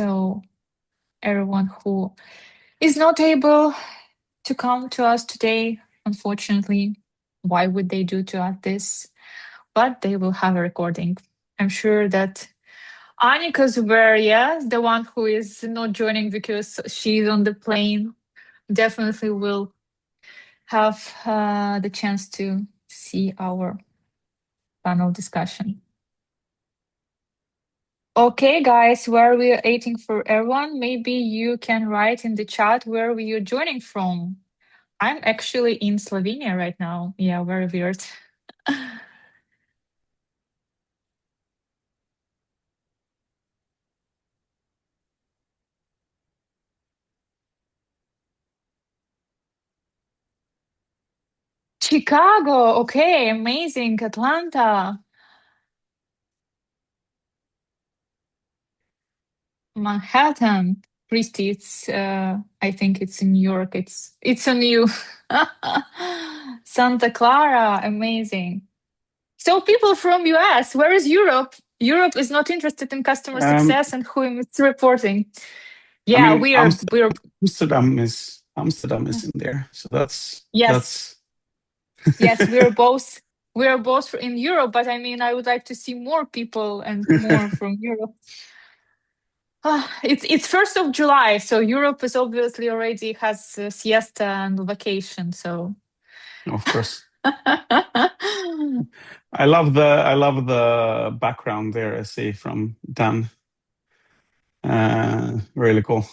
So everyone who is not able to come to us today, unfortunately, why would they do to us this? But they will have a recording. I'm sure that Annika Zuberia, the one who is not joining because she's on the plane, definitely will have the chance to see our panel discussion. Okay, guys, where we are waiting for everyone, maybe you can write in the chat where you're joining from. I'm actually in Slovenia right now. Yeah, very weird. Chicago, okay, amazing. Atlanta, Manhattan, Kristi. It's I think it's in New York. It's on you. Santa Clara, amazing. So people from US, where is Europe? Europe is not interested in customer success and who is reporting. Yeah, I mean, we're Amsterdam is in there, so that's yes. Yes, we're both in Europe, but I mean, I would like to see more people and more from Europe. It's 1st of July, so Europe is obviously already has siesta and vacation. So, of course. I love the background there. I see from Dan. Really cool.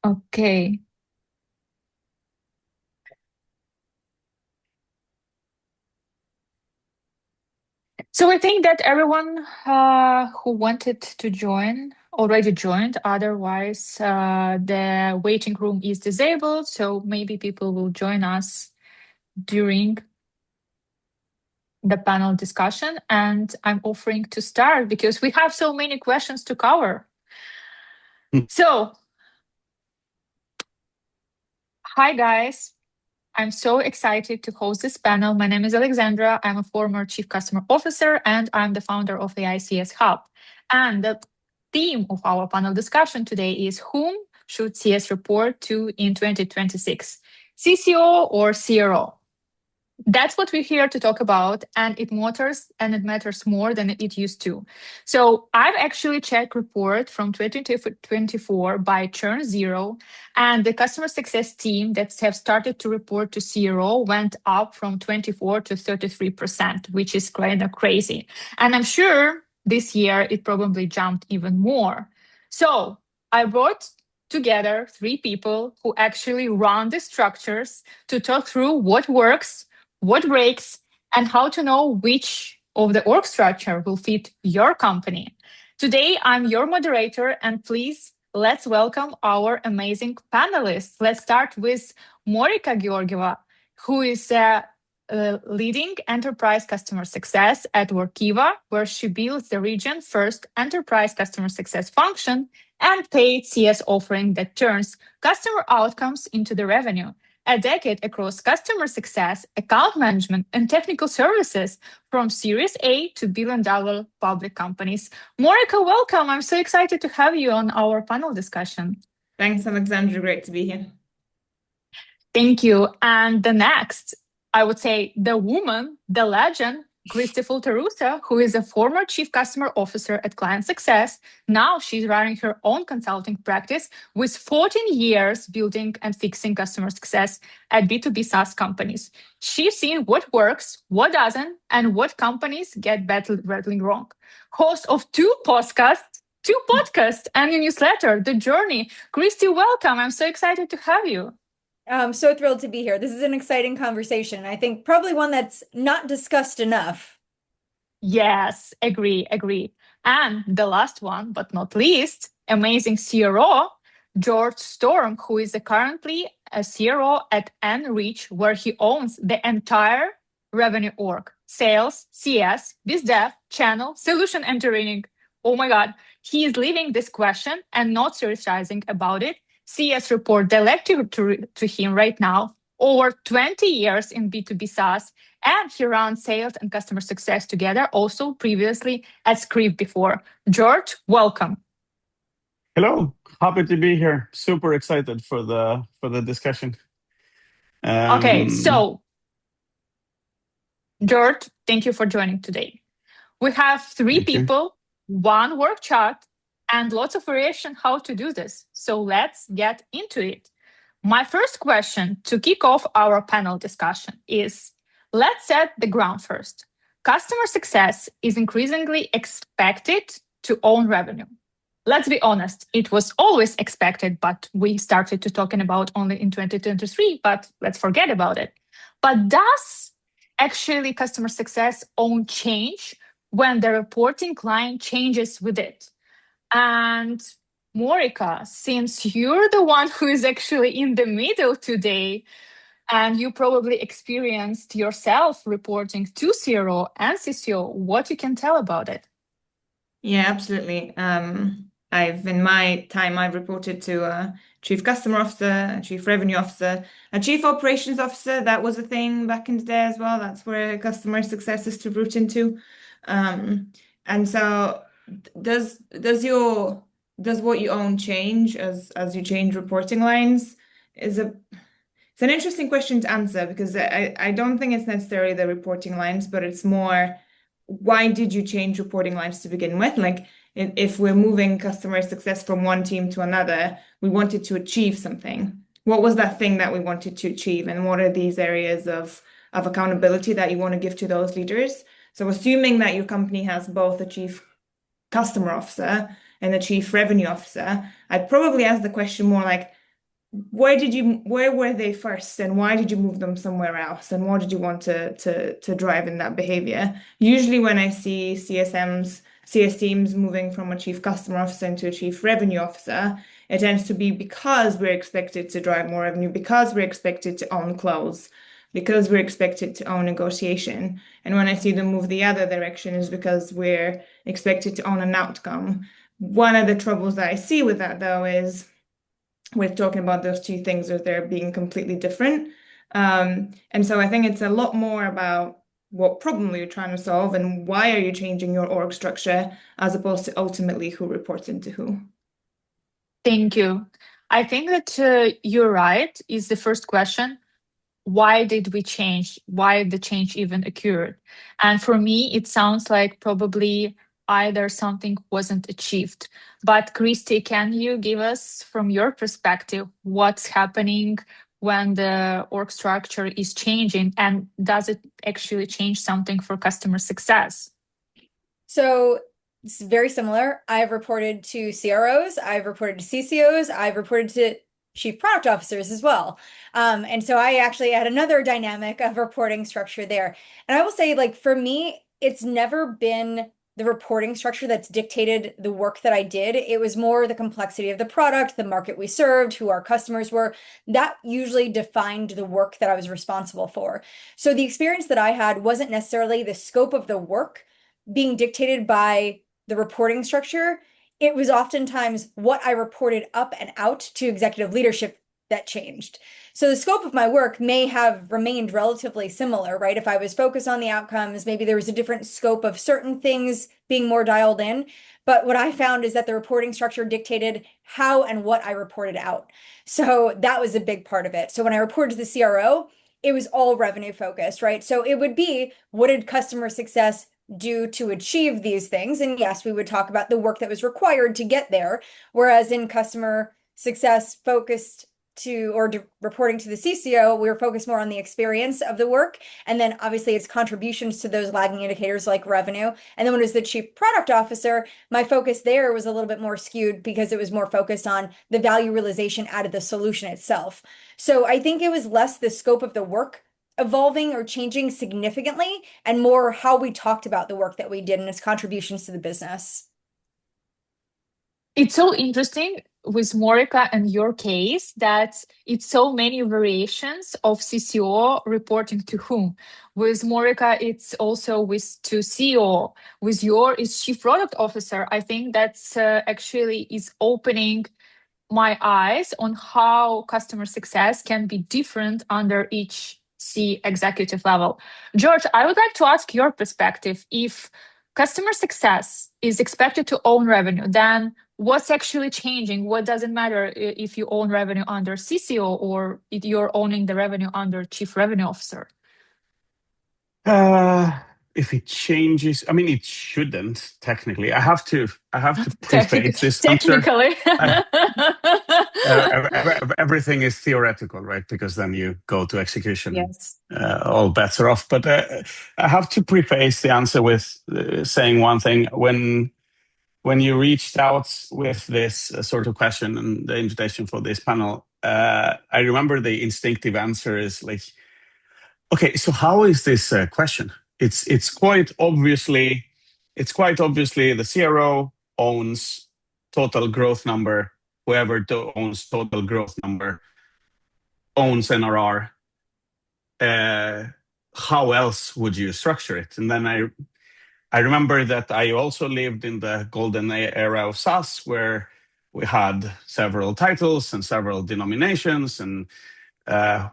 Okay. So I think that everyone who wanted to join already joined. Otherwise, the waiting room is disabled. So maybe people will join us during the panel discussion. And I'm offering to start because we have so many questions to cover. So, hi guys. I'm so excited to host this panel. My name is Alexandra. I'm a former Chief Customer Officer and I'm the founder of AICS Hub. And the theme of our panel discussion today is whom should CS report to in 2026, CCO or CRO? That's what we're here to talk about, and it matters more than it used to. So I've actually checked report from 2024 by Churn Zero, and the customer success team that have started to report to CRO went up from 24 to 33%, which is kind of crazy. And I'm sure this year it probably jumped even more. So I brought together 3 people who actually run the structures to talk through what works, what breaks, and how to know which of the org structure will fit your company. Today, I'm your moderator, and please, let's welcome our amazing panelists. Let's start with Morika Georgieva, who is leading enterprise customer success at Workiva, where she builds the region's first enterprise customer success function and paid CS offering that turns customer outcomes into the revenue. A decade across customer success, account management, and technical services from Series A to billion-dollar public companies. Morika, welcome. I'm so excited to have you on our panel discussion. Thanks, Alexandra. Great to be here. Thank you. And the next, I would say the woman, the legend, Kristi Faltorusso, who is a former Chief Customer Officer at Client Success. Now she's running her own consulting practice with 14 years building and fixing customer success at B2B SaaS companies. She's seen what works, what doesn't, and what companies get battling wrong. Host of 2 podcasts, and a newsletter, The Journey. Kristi, welcome. I'm so excited to have you. I'm so thrilled to be here. This is an exciting conversation. I think probably one that's not discussed enough. Yes, agree. And the last one, but not least, amazing CRO, George Storm, who is currently a CRO at N.Rich, where he owns the entire revenue org, sales, CS, biz dev, channel, solution engineering. Oh my God, he is leaving this question and not serializing about it. CS report directly to him right now. over 20 years in B2B SaaS, and he runs sales and customer success together, also previously at Script before. George, welcome. Hello, happy to be here. Super excited for the discussion. Okay, so George, thank you for joining today. We have three Thank you. people, one work chart, and lots of variation how to do this. So let's get into it. My first question to kick off our panel discussion is, let's set the ground first. Customer success is increasingly expected to own revenue. Let's be honest, it was always expected, but we started to talking about only in 2023, but let's forget about it. But does actually customer success own change when the reporting line changes with it? And Morika, since you're the one who is actually in the middle today, and you probably experienced yourself reporting to CRO and CCO, what you can tell about it? Yeah, absolutely. In my time, I've reported to a chief customer officer, a chief revenue officer, a chief operations officer. That was a thing back in the day as well. That's where customer success is to root into. And so does what you own change as you change reporting lines? It's an interesting question to answer, because I don't think it's necessarily the reporting lines, but it's more, why did you change reporting lines to begin with? Like, if we're moving customer success from one team to another, we wanted to achieve something. What was that thing that we wanted to achieve? And what are these areas of accountability that you want to give to those leaders? So assuming that your company has both a chief customer officer and a chief revenue officer, I'd probably ask the question more like, where were they first, and why did you move them somewhere else, and what did you want to drive in that behavior? Usually when I see CS teams moving from a chief customer officer into a chief revenue officer, it tends to be because we're expected to drive more revenue, because we're expected to own close, because we're expected to own negotiation. And when I see them move the other direction, is because we're expected to own an outcome. One of the troubles that I see with that, though, is we're talking about those two things as they're being completely different. And so I think it's a lot more about what problem you're trying to solve and why are you changing your org structure, as opposed to ultimately who reports into who. Thank you. I think that you're right, is the first question. Why did we change? Why the change even occurred? And for me, it sounds like probably either something wasn't achieved. But Kristi, can you give us, from your perspective, what's happening when the org structure is changing, and does it actually change something for customer success? So it's very similar. I've reported to CROs, I've reported to CCOs, I've reported to chief product officers as well. And so I actually had another dynamic of reporting structure there. And I will say, like, for me, it's never been the reporting structure that's dictated the work that I did. It was more the complexity of the product, the market we served, who our customers were. That usually defined the work that I was responsible for. So the experience that I had wasn't necessarily the scope of the work being dictated by the reporting structure. It was oftentimes what I reported up and out to executive leadership that changed. So the scope of my work may have remained relatively similar, right? If I was focused on the outcomes, maybe there was a different scope of certain things being more dialed in. But what I found is that the reporting structure dictated how and what I reported out. So that was a big part of it. So when I reported to the CRO, it was all revenue focused, right? So it would be, what did customer success do to achieve these things? And yes, we would talk about the work that was required to get there. Whereas in customer success focused reporting to the CCO, we were focused more on the experience of the work. And then obviously its contributions to those lagging indicators like revenue. And then when it was the chief product officer, my focus there was a little bit more skewed because it was more focused on the value realization out of the solution itself. So I think it was less the scope of the work evolving or changing significantly, and more how we talked about the work that we did and its contributions to the business. It's so interesting with Morika and your case that it's so many variations of CCO reporting to whom. With Morika, it's also to CEO. With your, it's chief product officer. I think that's actually is opening my eyes on how customer success can be different under each C executive level. George, I would like to ask your perspective. If customer success is expected to own revenue, then what's actually changing? What does it matter if you own revenue under CCO or if you're owning the revenue under Chief Revenue Officer? If it changes, I mean, it shouldn't technically. I have to preface this answer. Technically. Everything is theoretical, right? Because then you go to execution. Yes. All bets are off. But I have to preface the answer with saying one thing. When you reached out with this sort of question and the invitation for this panel, I remember the instinctive answer is like, okay, so how is this a question? It's quite obviously the CRO owns total growth number. Whoever owns total growth number owns NRR. How else would you structure it? And then I remember that I also lived in the golden era of SaaS, where we had several titles and several denominations, and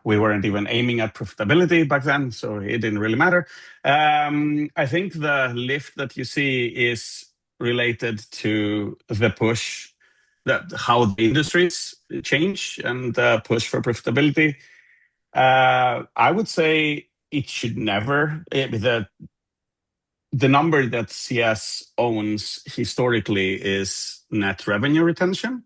we weren't even aiming at profitability back then, so it didn't really matter. I think the lift that you see is related to the push, that how the industries change and push for profitability. I would say it should never, the number that CS owns historically is net revenue retention.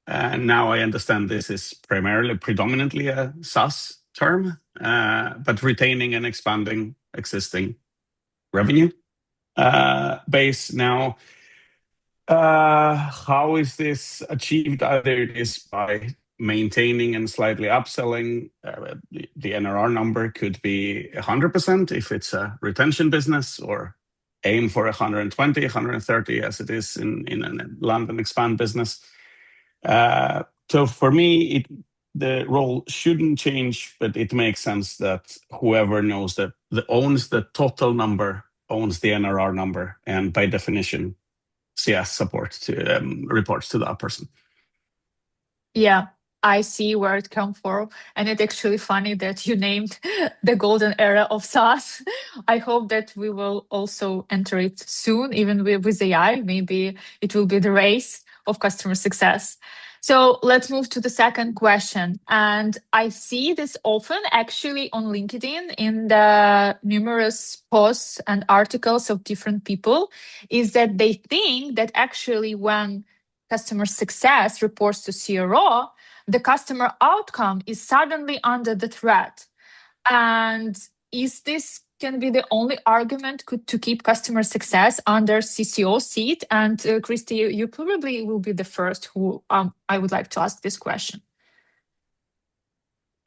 Now I understand this is predominantly a SaaS term, but retaining and expanding existing revenue base. Now, how is this achieved? Either it is by maintaining and slightly upselling. The NRR number could be 100% if it's a retention business, or aim for 120, 130 as it is in a land and expand business. So for me, the role shouldn't change, but it makes sense that whoever knows that owns the total number owns the NRR number, and by definition, CS reports to that person. Yeah, I see where it comes from, and it's actually funny that you named the golden era of SaaS. I hope that we will also enter it soon, even with AI. Maybe it will be the race of customer success. So let's move to the second question. And I see this often actually on LinkedIn in the numerous posts and articles of different people, is that they think that actually when customer success reports to CRO, the customer outcome is suddenly under the threat. And is this can be the only argument to keep customer success under CCO seat? And Kristi, you probably will be the first who I would like to ask this question.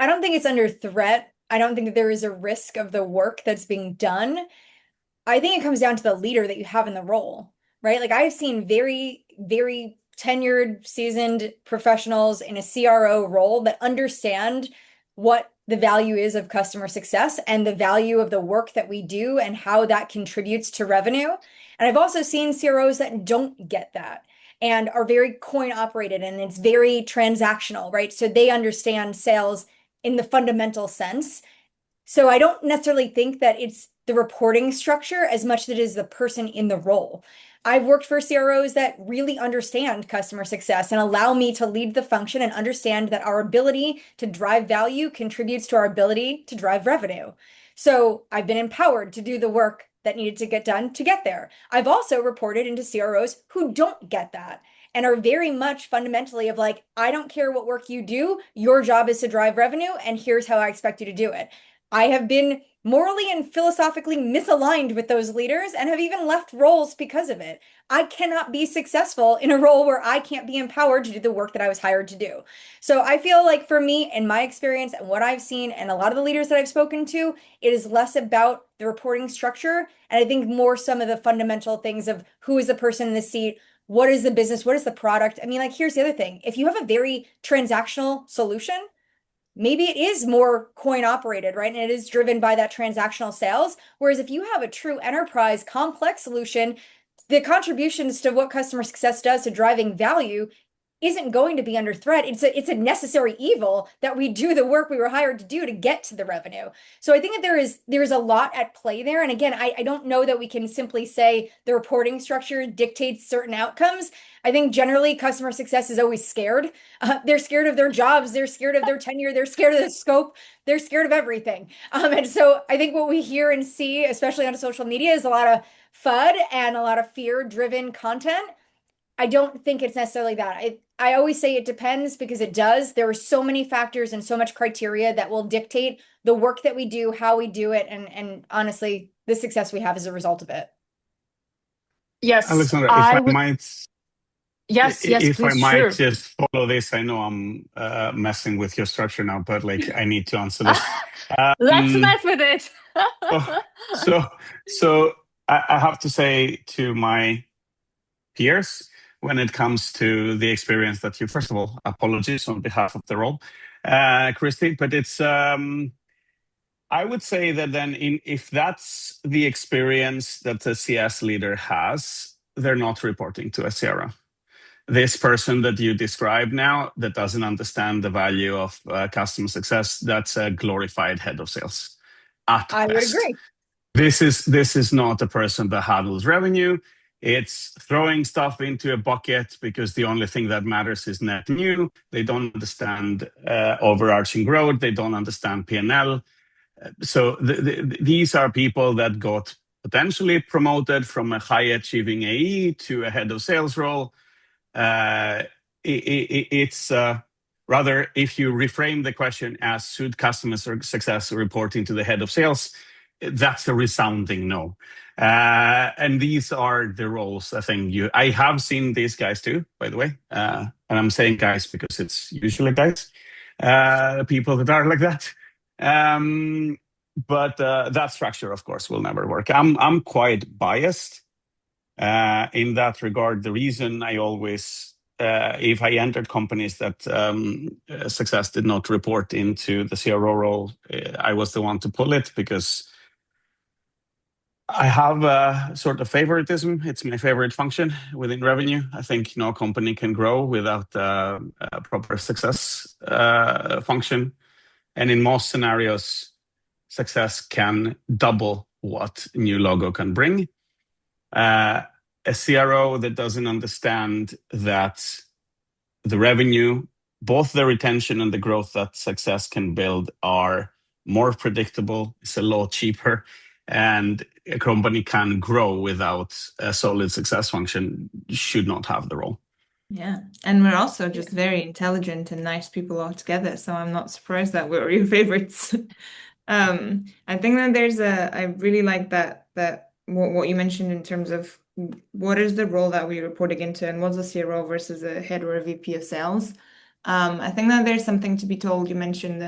I don't think it's under threat. I don't think that there is a risk of the work that's being done. I think it comes down to the leader that you have in the role, right? Like I've seen very, very tenured, seasoned professionals in a CRO role that understand what the value is of customer success and the value of the work that we do and how that contributes to revenue. And I've also seen CROs that don't get that and are very coin operated, and it's very transactional, right? So they understand sales in the fundamental sense. So I don't necessarily think that it's the reporting structure as much as it is the person in the role. I've worked for CROs that really understand customer success and allow me to lead the function and understand that our ability to drive value contributes to our ability to drive revenue. So I've been empowered to do the work that needed to get done to get there. I've also reported into CROs who don't get that and are very much fundamentally of like, I don't care what work you do, your job is to drive revenue, and here's how I expect you to do it. I have been morally and philosophically misaligned with those leaders and have even left roles because of it. I cannot be successful in a role where I can't be empowered to do the work that I was hired to do. So I feel like for me, in my experience and what I've seen and a lot of the leaders that I've spoken to, it is less about the reporting structure. And I think more some of the fundamental things of who is the person in the seat, what is the business, what is the product? I mean, like, here's the other thing. If you have a very transactional solution, maybe it is more coin operated, right? And it is driven by that transactional sales. Whereas if you have a true enterprise complex solution, the contributions to what customer success does to driving value isn't going to be under threat. It's a necessary evil that we do the work we were hired to do to get to the revenue. So I think that there's a lot at play there. And again, I don't know that we can simply say the reporting structure dictates certain outcomes. I think generally customer success is always scared. They're scared of their jobs. They're scared of their tenure. They're scared of the scope. They're scared of everything. And so I think what we hear and see, especially on social media, is a lot of FUD and a lot of fear-driven content. I don't think it's necessarily that. I always say it depends, because it does. There are so many factors and so much criteria that will dictate the work that we do, how we do it, and honestly, the success we have as a result of it. Yes, Alexandra, I if I would. might, Yes, if I please, might sure. just follow this, I know I'm messing with your structure now, but like I need to answer this. Let's mess with it. So I have to say to my peers, when it comes to the experience that you, first of all, apologies on behalf of the role, Kristi, but it's I would say that then if that's the experience that the CS leader has, they're not reporting to a CRO. This person that you describe now that doesn't understand the value of customer success, that's a glorified head of sales at I would best. agree. This is not a person that handles revenue. It's throwing stuff into a bucket because the only thing that matters is net new. They don't understand overarching growth. They don't understand P&L. So these are people that got potentially promoted from a high achieving AE to a head of sales role. It's rather, if you reframe the question as should customer success reporting to the head of sales, that's a resounding no. And these are the roles I think I have seen these guys too, by the way. And I'm saying guys because it's usually guys, people that are like that. But that structure, of course, will never work. I'm quite biased in that regard. The reason I always, if I entered companies that success did not report into the CRO role, I was the one to pull it because I have a sort of favoritism. It's my favorite function within revenue. I think no company can grow without a proper success function. And in most scenarios, success can double what new logo can bring. A CRO that doesn't understand that the revenue, both the retention and the growth that success can build, are more predictable, it's a lot cheaper, and a company can grow without a solid success function, should not have the role. Yeah, and we're also just very intelligent and nice people altogether, so I'm not surprised that we're your favorites. I think that I really like that what you mentioned in terms of what is the role that we're reporting into and what's a CRO versus a head or a VP of sales. I think that there's something to be told. You mentioned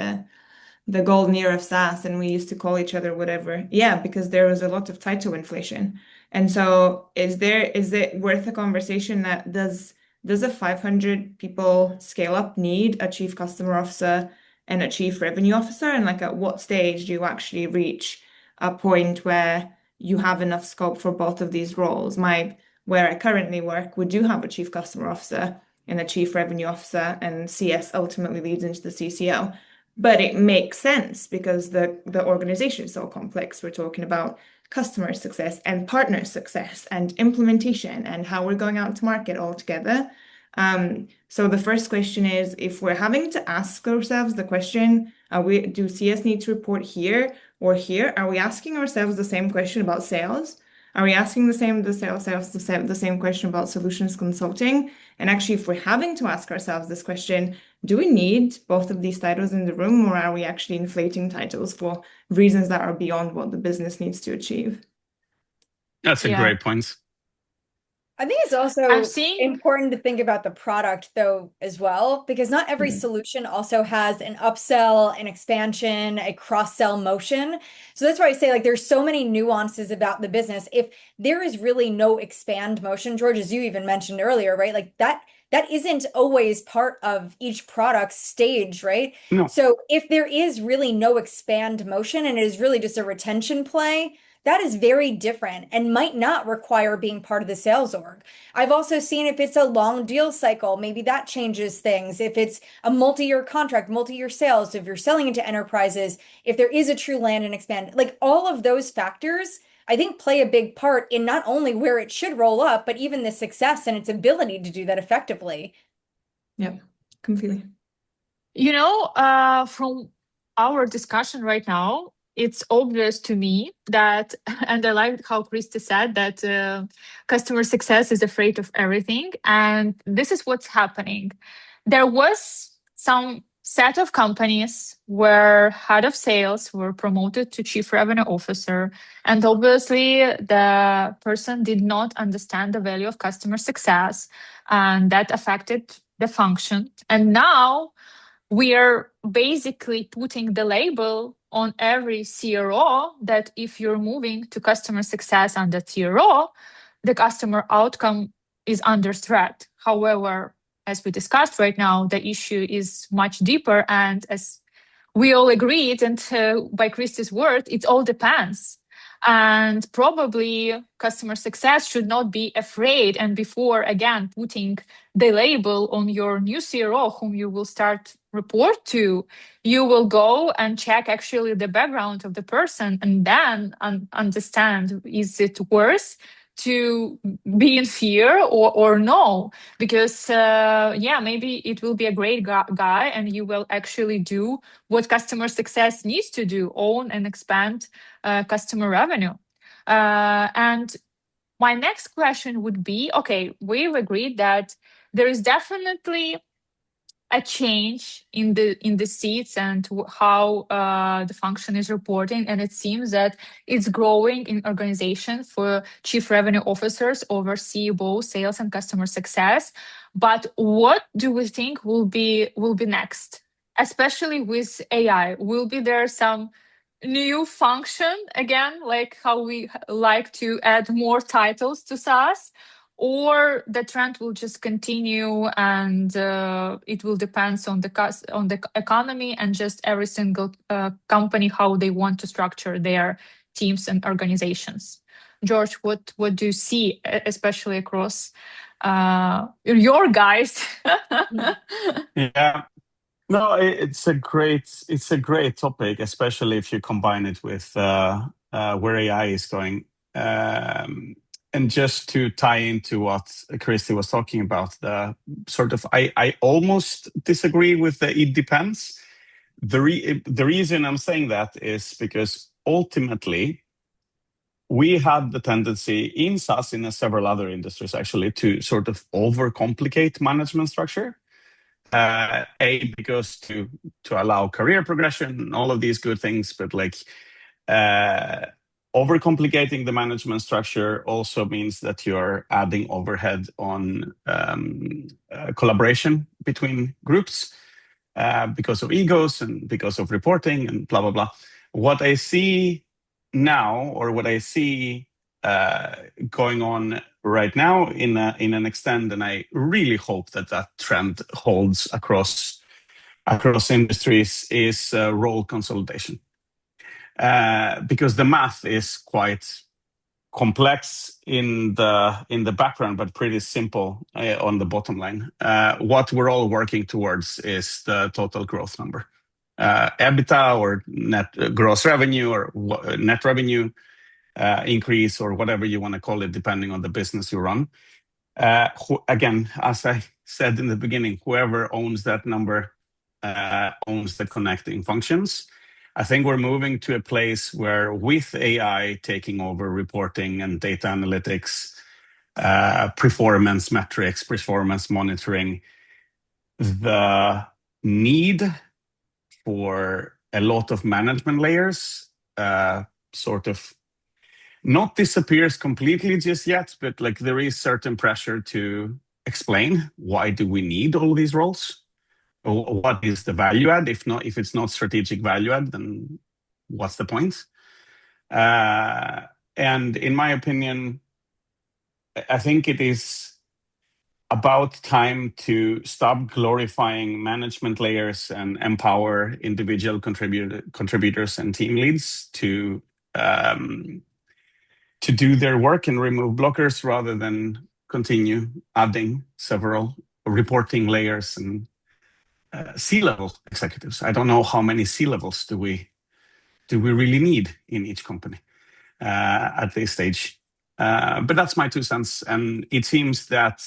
the golden era of SaaS, and we used to call each other whatever. Yeah, because there was a lot of title inflation. And so is it worth a conversation that does a 500 people scale up need a chief customer officer and a chief revenue officer? And like at what stage do you actually reach a point where you have enough scope for both of these roles? Where I currently work, we do have a chief customer officer and a chief revenue officer, and CS ultimately leads into the CCO. But it makes sense because the organization is so complex. We're talking about customer success and partner success and implementation and how we're going out to market all together. So the first question is, if we're having to ask ourselves the question, do CS need to report here or here? Are we asking ourselves the same question about sales? Are we asking the same question about solutions consulting? And actually, if we're having to ask ourselves this question, do we need both of these titles in the room, or are we actually inflating titles for reasons that are beyond what the business needs to achieve? That's a great point. I think it's also important to think about the product though as well, because not every solution also has an upsell, an expansion, a cross-sell motion. So that's why I say like there's so many nuances about the business. If there is really no expand motion, George, as you even mentioned earlier, right? Like that isn't always part of each product stage, right? No. So if there is really no expand motion and it is really just a retention play, that is very different and might not require being part of the sales org. I've also seen if it's a long deal cycle, maybe that changes things. If it's a multi-year contract, multi-year sales, if you're selling into enterprises, if there is a true land and expand, like all of those factors, I think play a big part in not only where it should roll up, but even the success and its ability to do that effectively. Yeah, completely. From our discussion right now, it's obvious to me that, and I like how Kristi said that customer success is afraid of everything. And this is what's happening. There was some set of companies where head of sales were promoted to chief revenue officer. And obviously, the person did not understand the value of customer success, and that affected the function. And now we are basically putting the label on every CRO that if you're moving to customer success under CRO, the customer outcome is under threat. However, as we discussed right now, the issue is much deeper. And as we all agreed, and by Kristi's word, it all depends. And probably customer success should not be afraid. And before, again, putting the label on your new CRO, whom you will start report to, you will go and check actually the background of the person and then understand, is it worth to be in fear or no? Because maybe it will be a great guy and you will actually do what customer success needs to do, own and expand customer revenue. And my next question would be, okay, we've agreed that there is definitely a change in the seats and how the function is reporting, and it seems that it's growing in organization for chief revenue officers oversee both sales and customer success. But what do we think will be next, especially with AI? Will be there some new function again, like how we like to add more titles to SaaS? Or the trend will just continue and it will depend on the economy and just every single company how they want to structure their teams and organizations. George, what do you see, especially across your guys? Yeah. No, it's a great topic, especially if you combine it with where AI is going. And just to tie into what Kristi was talking about, the sort of I almost disagree with the it depends. The reason I'm saying that is because ultimately we have the tendency in SaaS, in several other industries actually, to sort of overcomplicate management structure. Because to allow career progression and all of these good things, but like overcomplicating the management structure also means that you're adding overhead on collaboration between groups because of egos and because of reporting and blah, blah, blah. What I see now, or what I see going on right now in an extent, and I really hope that trend holds across industries, is role consolidation. Because the math is quite complex in the background, but pretty simple on the bottom line. What we're all working towards is the total growth number, EBITDA or net gross revenue or net revenue increase, or whatever you want to call it, depending on the business you run. Again, as I said in the beginning, whoever owns that number owns the connecting functions. I think we're moving to a place where, with AI taking over reporting and data analytics, performance metrics, performance monitoring, the need for a lot of management layers sort of not disappears completely just yet, but like there is certain pressure to explain why do we need all these roles? What is the value add? If it's not strategic value add, then what's the point? And in my opinion, I think it is about time to stop glorifying management layers and empower individual contributors and team leads to do their work and remove blockers rather than continue adding several reporting layers and C-level executives. I don't know how many C-levels do we really need in each company at this stage. But that's my 2 cents. And it seems that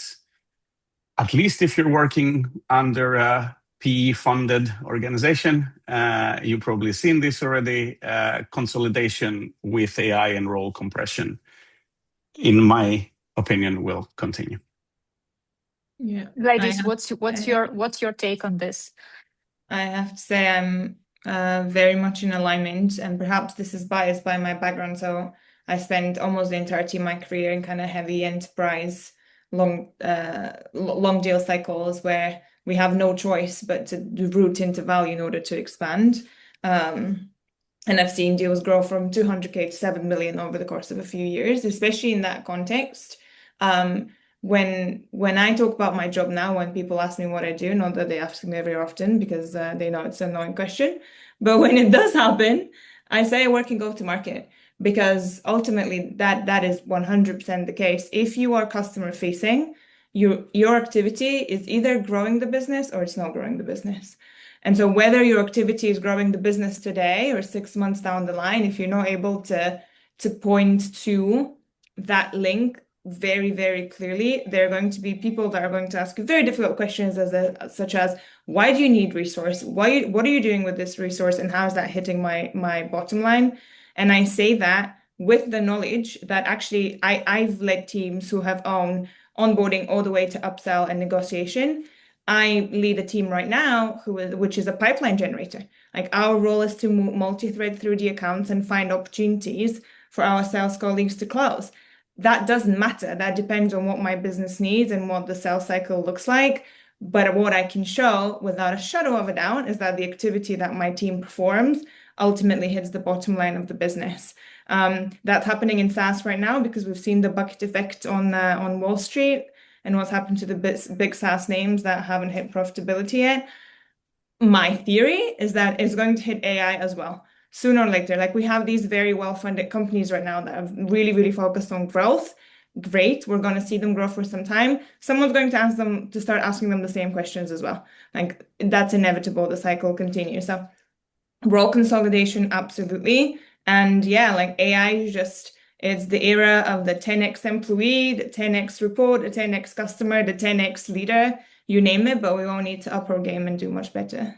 at least if you're working under a PE-funded organization, you've probably seen this already, consolidation with AI and role compression, in my opinion, will continue. Yeah. Ladies, what's your take on this? I have to say I'm very much in alignment, and perhaps this is biased by my background. So I spent almost the entirety of my career in kind of heavy enterprise, long deal cycles where we have no choice but to root into value in order to expand. And I've seen deals grow from 200K to 7 million over the course of a few years, especially in that context. When I talk about my job now, when people ask me what I do, not that they ask me very often because they know it's an annoying question, but when it does happen, I say I work in go-to-market, because ultimately that is 100% the case. If you are customer facing, your activity is either growing the business or it's not growing the business. And so whether your activity is growing the business today or 6 months down the line, if you're not able to point to that link very, very clearly, there are going to be people that are going to ask you very difficult questions such as, why do you need resource? What are you doing with this resource, and how is that hitting my bottom line? And I say that with the knowledge that actually I've led teams who have owned onboarding all the way to upsell and negotiation. I lead a team right now which is a pipeline generator. Like, our role is to multi-thread through the accounts and find opportunities for our sales colleagues to close. That doesn't matter. That depends on what my business needs and what the sales cycle looks like. But what I can show without a shadow of a doubt is that the activity that my team performs ultimately hits the bottom line of the business. That's happening in SaaS right now because we've seen the bucket effect on Wall Street and what's happened to the big SaaS names that haven't hit profitability yet. My theory is that it's going to hit AI as well, sooner or later. Like, we have these very well-funded companies right now that have really, really focused on growth. Great, we're going to see them grow for some time. Someone's going to start asking them the same questions as well. Like, that's inevitable. The cycle continues. So role consolidation, absolutely. And yeah, like, AI is just, it's the era of the 10x employee, the 10x report, the 10x customer, the 10x leader, you name it, but we all need to up our game and do much better.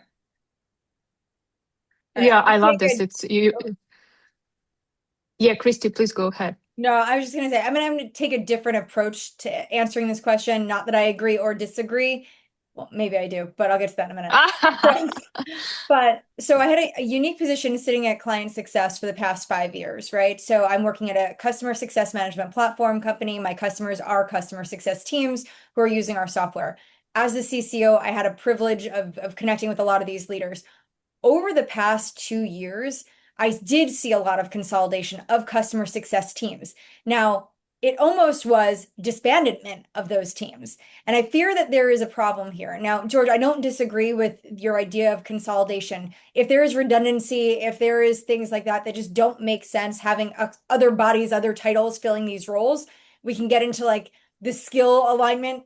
Yeah, I love this. It's you. Yeah, Kristi, please go ahead. No, I was just going to say, I'm going to take a different approach to answering this question. Not that I agree or disagree. Well, maybe I do, but I'll get to that in a minute. But so I had a unique position sitting at client success for the past 5 years, right? So I'm working at a customer success management platform company. My customers are customer success teams who are using our software. As the CCO, I had a privilege of connecting with a lot of these leaders. Over the past 2 years, I did see a lot of consolidation of customer success teams. Now, it almost was disbandment of those teams. And I fear that there is a problem here. Now, George, I don't disagree with your idea of consolidation. If there is redundancy, if there is things like that just don't make sense, having other bodies, other titles filling these roles, we can get into like the skill alignment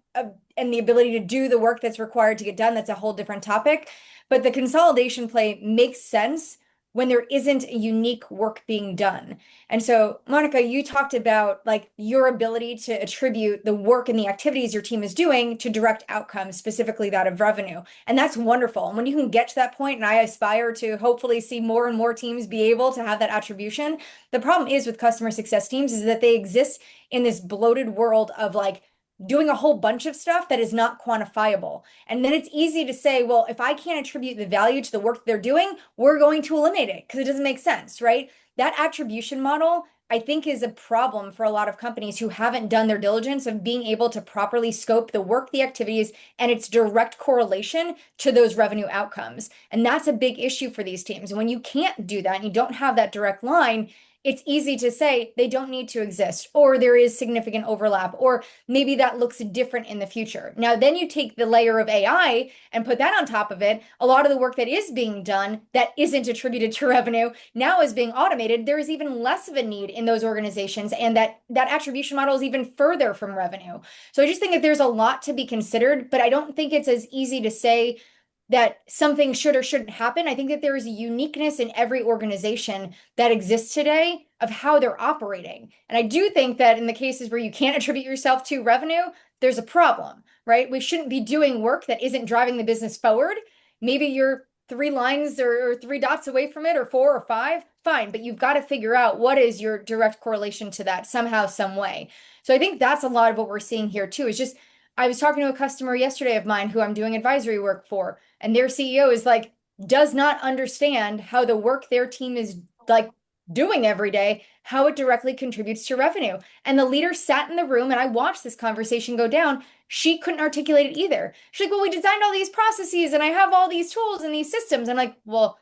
and the ability to do the work that's required to get done. That's a whole different topic. But the consolidation play makes sense when there isn't a unique work being done. And so, Morika, you talked about like your ability to attribute the work and the activities your team is doing to direct outcomes, specifically that of revenue. And that's wonderful. And when you can get to that point, and I aspire to hopefully see more and more teams be able to have that attribution, the problem is with customer success teams is that they exist in this bloated world of like doing a whole bunch of stuff that is not quantifiable. And then it's easy to say, well, if I can't attribute the value to the work they're doing, we're going to eliminate it because it doesn't make sense, right? That attribution model, I think, is a problem for a lot of companies who haven't done their diligence of being able to properly scope the work, the activities, and its direct correlation to those revenue outcomes. And that's a big issue for these teams. And when you can't do that and you don't have that direct line, it's easy to say they don't need to exist, or there is significant overlap, or maybe that looks different in the future. Now, then you take the layer of AI and put that on top of it. A lot of the work that is being done that isn't attributed to revenue now is being automated. There is even less of a need in those organizations, and that attribution model is even further from revenue. So I just think that there's a lot to be considered, but I don't think it's as easy to say that something should or shouldn't happen. I think that there is a uniqueness in every organization that exists today of how they're operating. And I do think that in the cases where you can't attribute yourself to revenue, there's a problem, right? We shouldn't be doing work that isn't driving the business forward. Maybe you're 3 lines or 3 dots away from it, or 4 or 5, fine, but you've got to figure out what is your direct correlation to that somehow, some way. So I think that's a lot of what we're seeing here too, is just, I was talking to a customer yesterday of mine who I'm doing advisory work for, and their CEO is like, does not understand how the work their team is like doing every day, how it directly contributes to revenue. And the leader sat in the room, and I watched this conversation go down. She couldn't articulate it either. She's like, well, we designed all these processes and I have all these tools and these systems. I'm like, well,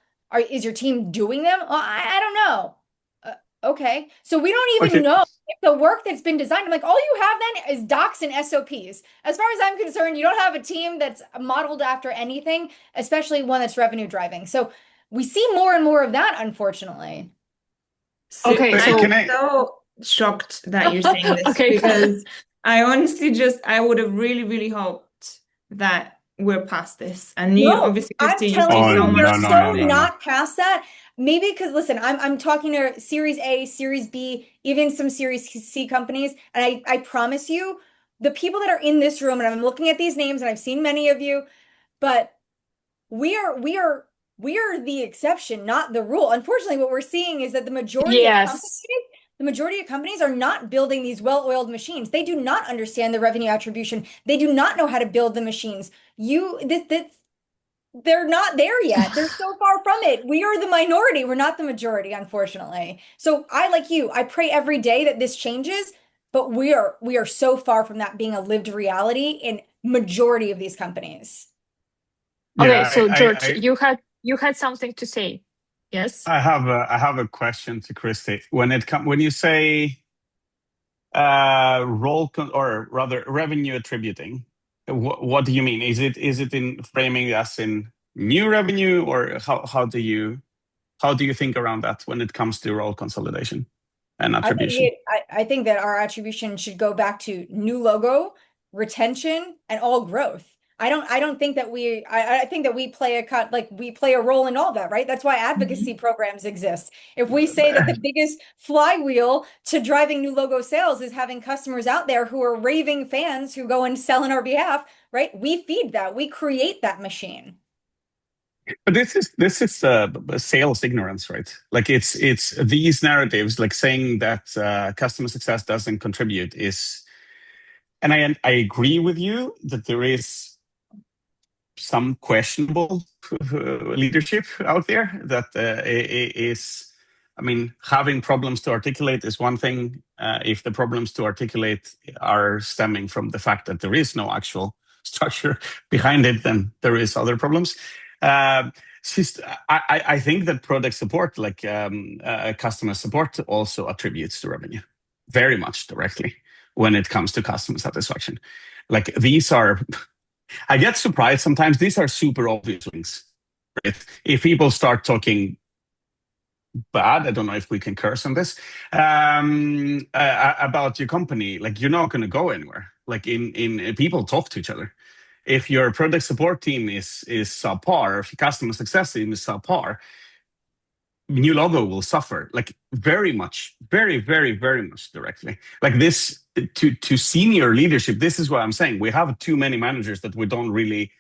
is your team doing them? Well, I don't know. Okay. So we don't even know if the work that's been designed. I'm like, all you have then is docs and SOPs. As far as I'm concerned, you don't have a team that's modeled after anything, especially one that's revenue driving. So we see more and more of that, unfortunately. Okay, I'm so shocked that you're saying this because I honestly I would have really, really hoped that we're past this. And you obviously, Kristi, you see so much. We're not past that. Maybe because, listen, I'm talking to Series A, Series B, even some Series C companies, and I promise you, the people that are in this room, and I'm looking at these names, and I've seen many of you, but we are the exception, not the rule. Unfortunately, what we're seeing is that the majority of companies are not building these well-oiled machines. They do not understand the revenue attribution. They do not know how to build the machines. They're not there yet. They're so far from it. We are the minority. We're not the majority, unfortunately. So I, like you, I pray every day that this changes, but we are so far from that being a lived reality in majority of these companies. Okay, so George, you had something to say. Yes. I have a question to Kristi. When you say or rather revenue attributing, what do you mean? Is it in framing as in new revenue, or how do you think around that when it comes to role consolidation and attribution? I think that our attribution should go back to new logo, retention, and all growth. I don't think that I think that we play a role in all that, right? That's why advocacy programs exist. If we say that the biggest flywheel to driving new logo sales is having customers out there who are raving fans who go and sell on our behalf, right? We feed that, we create that machine. But this is sales ignorance, right? Like it's these narratives, like saying that customer success doesn't contribute is, and I agree with you that there is some questionable leadership out there that is, I mean, having problems to articulate is one thing. If the problems to articulate are stemming from the fact that there is no actual structure behind it, then there is other problems. I think that product support, like customer support, also attributes to revenue very much directly when it comes to customer satisfaction. Like these are, I get surprised sometimes. These are super obvious things, right? If people start talking bad, I don't know if we can curse on this, about your company, like you're not going to go anywhere. Like in people talk to each other. If your product support team is subpar, or if your customer success team is subpar, new logo will suffer, like very much, very, very, very much directly. Like this to senior leadership, this is what I'm saying. We have too many managers that we don't really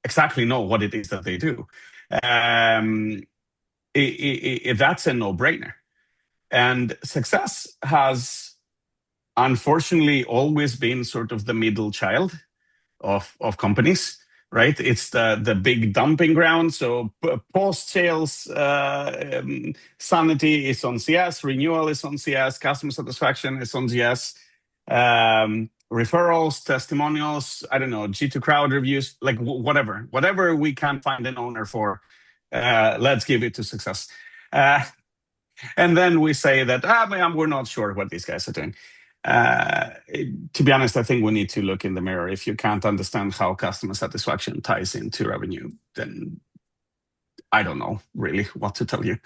exactly know what it is that they do. That's a no-brainer. And success has unfortunately always been sort of the middle child of companies, right? It's the big dumping ground. So post-sales sanity is on CS, renewal is on CS, customer satisfaction is on CS, referrals, testimonials, I don't know, G2 crowd reviews, like whatever we can find an owner for, let's give it to success. And then we say that, man, we're not sure what these guys are doing. To be honest, I think we need to look in the mirror. If you can't understand how customer satisfaction ties into revenue, then I don't know really what to tell you.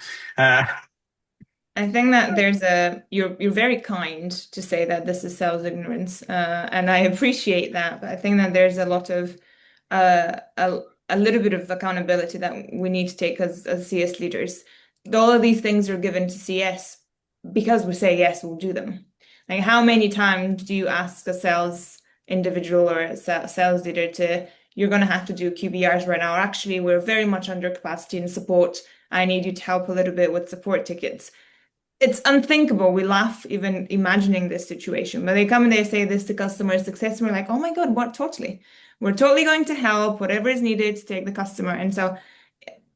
I think that you're very kind to say that this is sales ignorance, and I appreciate that. But I think that there's a lot of a little bit of accountability that we need to take as CS leaders. All of these things are given to CS because we say yes, we'll do them. Like, how many times do you ask a sales individual or a sales leader you're going to have to do QBRs right now, or actually we're very much under capacity in support, I need you to help a little bit with support tickets. It's unthinkable. We laugh even imagining this situation, but they come and they say this to customer success, and we're like, oh my God, what? Totally. We're totally going to help whatever is needed to take the customer. And so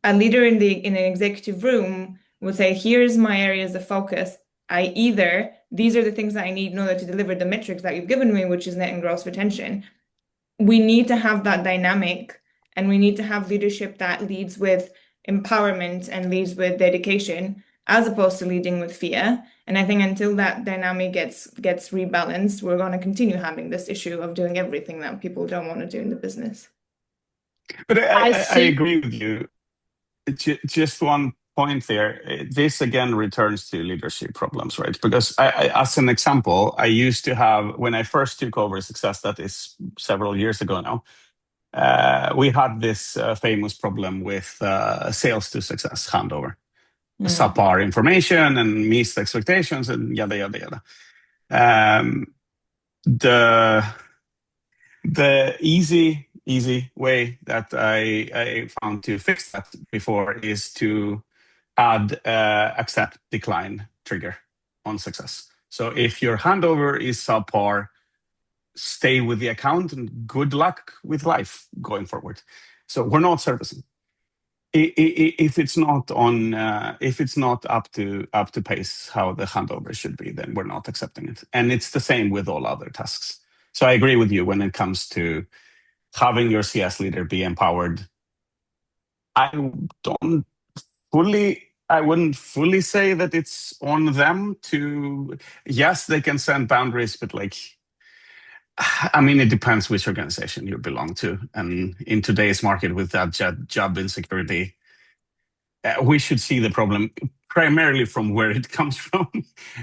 a leader in an executive room would say, here's my areas of focus. These are the things that I need in order to deliver the metrics that you've given me, which is net and gross retention. We need to have that dynamic, and we need to have leadership that leads with empowerment and leads with dedication, as opposed to leading with fear. And I think until that dynamic gets rebalanced, we're going to continue having this issue of doing everything that people don't want to do in the business. But I agree with you. Just one point there. This again returns to leadership problems, right? Because as an example, I used to have, when I first took over Success, that is several years ago now, we had this famous problem with sales to Success handover. Subpar information and missed expectations and yada, yada, yada. The easy way that I found to fix that before is to add accept decline trigger on Success. So if your handover is subpar, stay with the account and good luck with life going forward. So we're not servicing. If it's not up to pace how the handover should be, then we're not accepting it. And it's the same with all other tasks. So I agree with you when it comes to having your CS leader be empowered. I wouldn't fully say that it's on them to, yes, they can set boundaries, but it depends which organization you belong to. And in today's market with that job insecurity, we should see the problem primarily from where it comes from.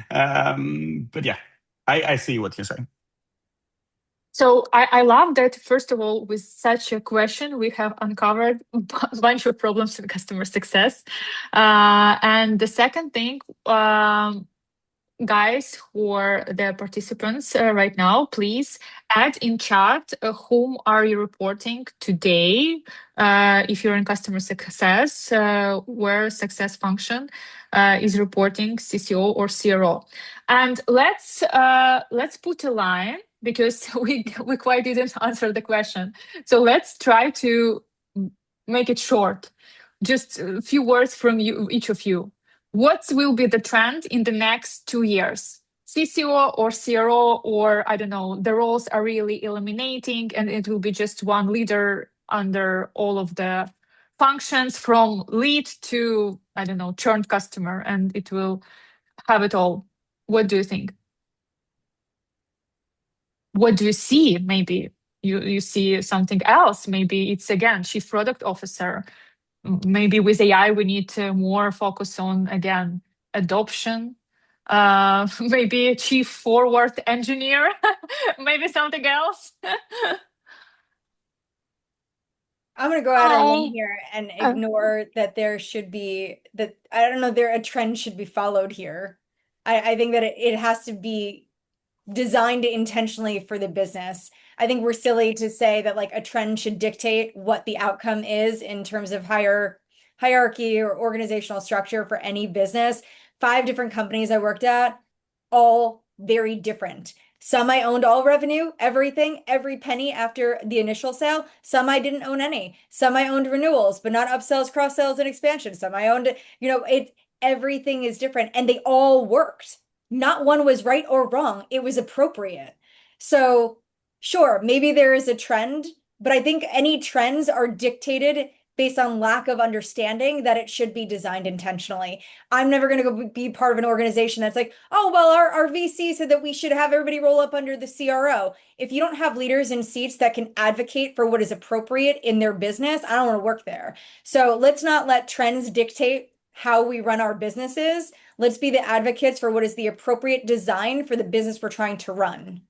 But yeah, I see what you're saying. So I love that, first of all, with such a question, we have uncovered a bunch of problems in customer success. And the second thing, guys, for the participants right now, please add in chat whom are you reporting today, if you're in customer success, where success function is reporting CCO or CRO. And let's put a line, because we quite didn't answer the question. So let's try to make it short. Just a few words from you, each of you. What will be the trend in the next 2 years? CCO or CRO, or I don't know, the roles are really eliminating and it will be just one leader under all of the functions from lead to, I don't know, churned customer, and it will have it all. What do you think? What do you see? Maybe you see something else. Maybe it's, again, chief product officer. Maybe with AI, we need to more focus on, again, adoption. Maybe a chief forward engineer, maybe something else. I'm going to go out on one here and ignore that there should be, that, I don't know, a trend should be followed here. I think that it has to be designed intentionally for the business. I think we're silly to say that a trend should dictate what the outcome is in terms of hierarchy or organizational structure for any business. 5 different companies I worked at, all very different. Some I owned all revenue, everything, every penny after the initial sale. Some I didn't own any. Some I owned renewals, but not upsells, cross sells, and expansion. Some I owned, everything is different, and they all worked. Not one was right or wrong. It was appropriate. So sure, maybe there is a trend, but I think any trends are dictated based on lack of understanding that it should be designed intentionally. I'm never going to go be part of an organization that's like, oh, well, our VC said that we should have everybody roll up under the CRO. If you don't have leaders in seats that can advocate for what is appropriate in their business, I don't want to work there. So let's not let trends dictate how we run our businesses. Let's be the advocates for what is the appropriate design for the business we're trying to run.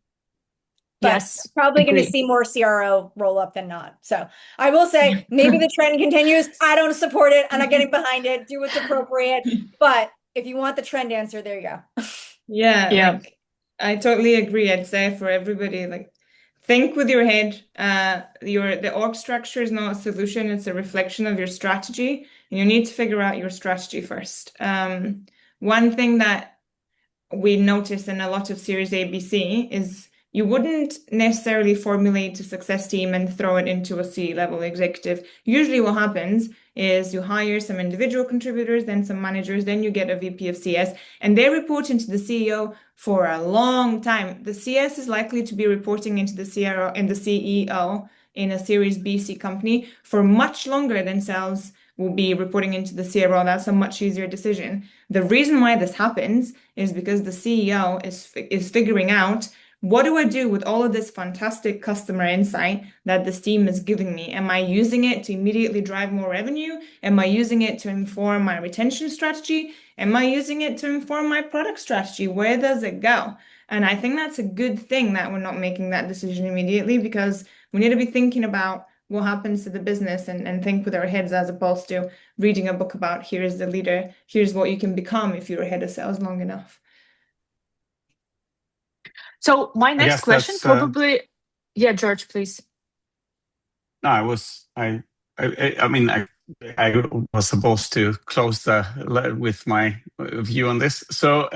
But Yes, probably going to agree. see more CRO roll up than not. So I will say maybe the trend continues. I don't support it. I'm not getting behind it. Do what's appropriate. But if you want the trend answer, there you go. Yeah, Yeah. like I totally agree. I'd say for everybody, like think with your head. The org structure is not a solution, it's a reflection of your strategy, and you need to figure out your strategy first. One thing that we notice in a lot of Series A, B, C is you wouldn't necessarily formulate a success team and throw it into a C-level executive. Usually what happens is you hire some individual contributors, then some managers, then you get a VP of CS, and they report into the CEO for a long time. The CS is likely to be reporting into the CRO and the CEO in a Series B, C company for much longer than sales will be reporting into the CRO. That's a much easier decision. The reason why this happens is because the CEO is figuring out, what do I do with all of this fantastic customer insight that this team is giving me? Am I using it to immediately drive more revenue? Am I using it to inform my retention strategy? Am I using it to inform my product strategy? Where does it go? And I think that's a good thing that we're not making that decision immediately, because we need to be thinking about what happens to the business and think with our heads, as opposed to reading a book about here's the leader, here's what you can become if you're head of sales long enough. So my next guess question that's, probably, yeah, George, please. No, I was supposed to close with my view on this. So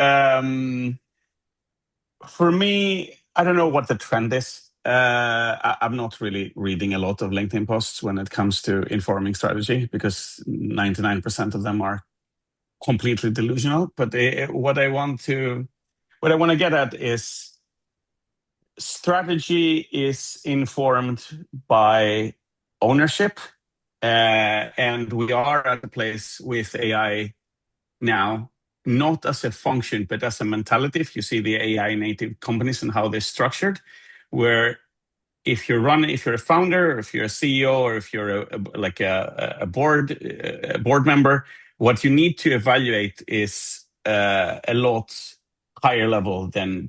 for me, I don't know what the trend is. I'm not really reading a lot of LinkedIn posts when it comes to informing strategy, because 99% of them are completely delusional. But what I want to get at is, strategy is informed by ownership, and we are at a place with AI now, not as a function, but as a mentality. If you see the AI native companies and how they're structured, where if you're a founder, or if you're a CEO, or if you're a board member, what you need to evaluate is a lot higher level than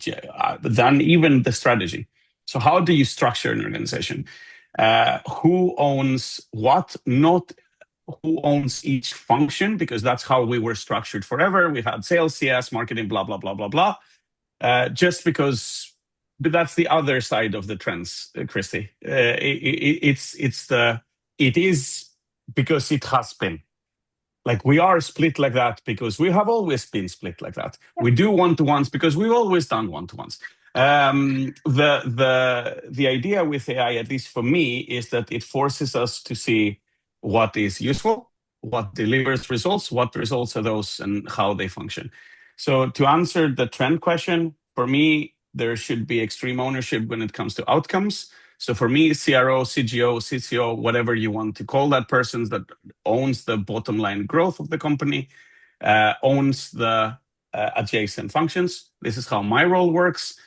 even the strategy. So how do you structure an organization? Who owns what? Not who owns each function, because that's how we were structured forever. We had sales, CS, marketing, blah, blah, blah, blah, blah. Just because, but that's the other side of the trends, Kristi. It is because it has been. Like, we are split like that because we have always been split like that. Yeah. We do one-to-ones because we've always done one-to-ones. The idea with AI, at least for me, is that it forces us to see what is useful, what delivers results, what results are those, and how they function. So to answer the trend question, for me, there should be extreme ownership when it comes to outcomes. So for me, CRO, CGO, CCO, whatever you want to call that person that owns the bottom line growth of the company, owns the adjacent functions. This is how my role works.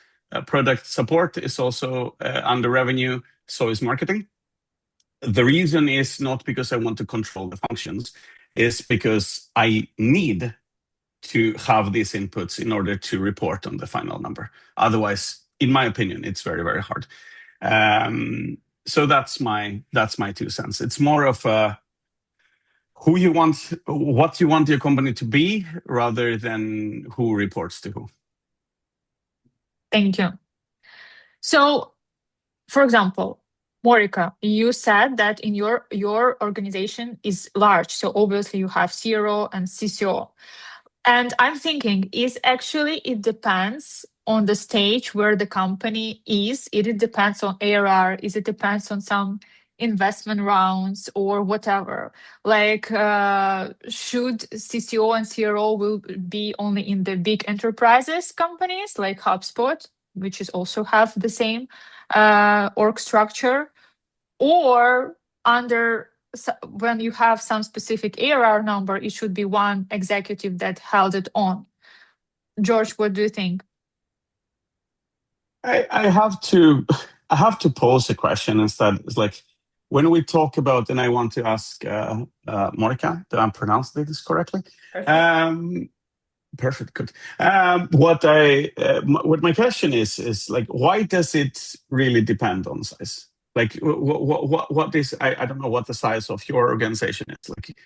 Product support is also under revenue, so is marketing. The reason is not because I want to control the functions, it's because I need to have these inputs in order to report on the final number. Otherwise, in my opinion, it's very, very hard. So that's my 2 cents. It's more of what you want your company to be, rather than who reports to who. Thank you. So, for example, Morika, you said that in your organization is large, so obviously you have CRO and CCO. And I'm thinking, it depends on the stage where the company is. It depends on ARR. It depends on some investment rounds or whatever. Like, should CCO and CRO will be only in the big enterprises companies like HubSpot, which is also have the same org structure, or under when you have some specific ARR number, it should be one executive that held it on. George, what do you think? I have to pose a question instead. It's like when we talk about, and I want to ask Morika, did I pronounce this correctly? Perfect. Perfect, good. What my question is like, why does it really depend on size? Like, what is, I don't know what the size of your organization is. Like,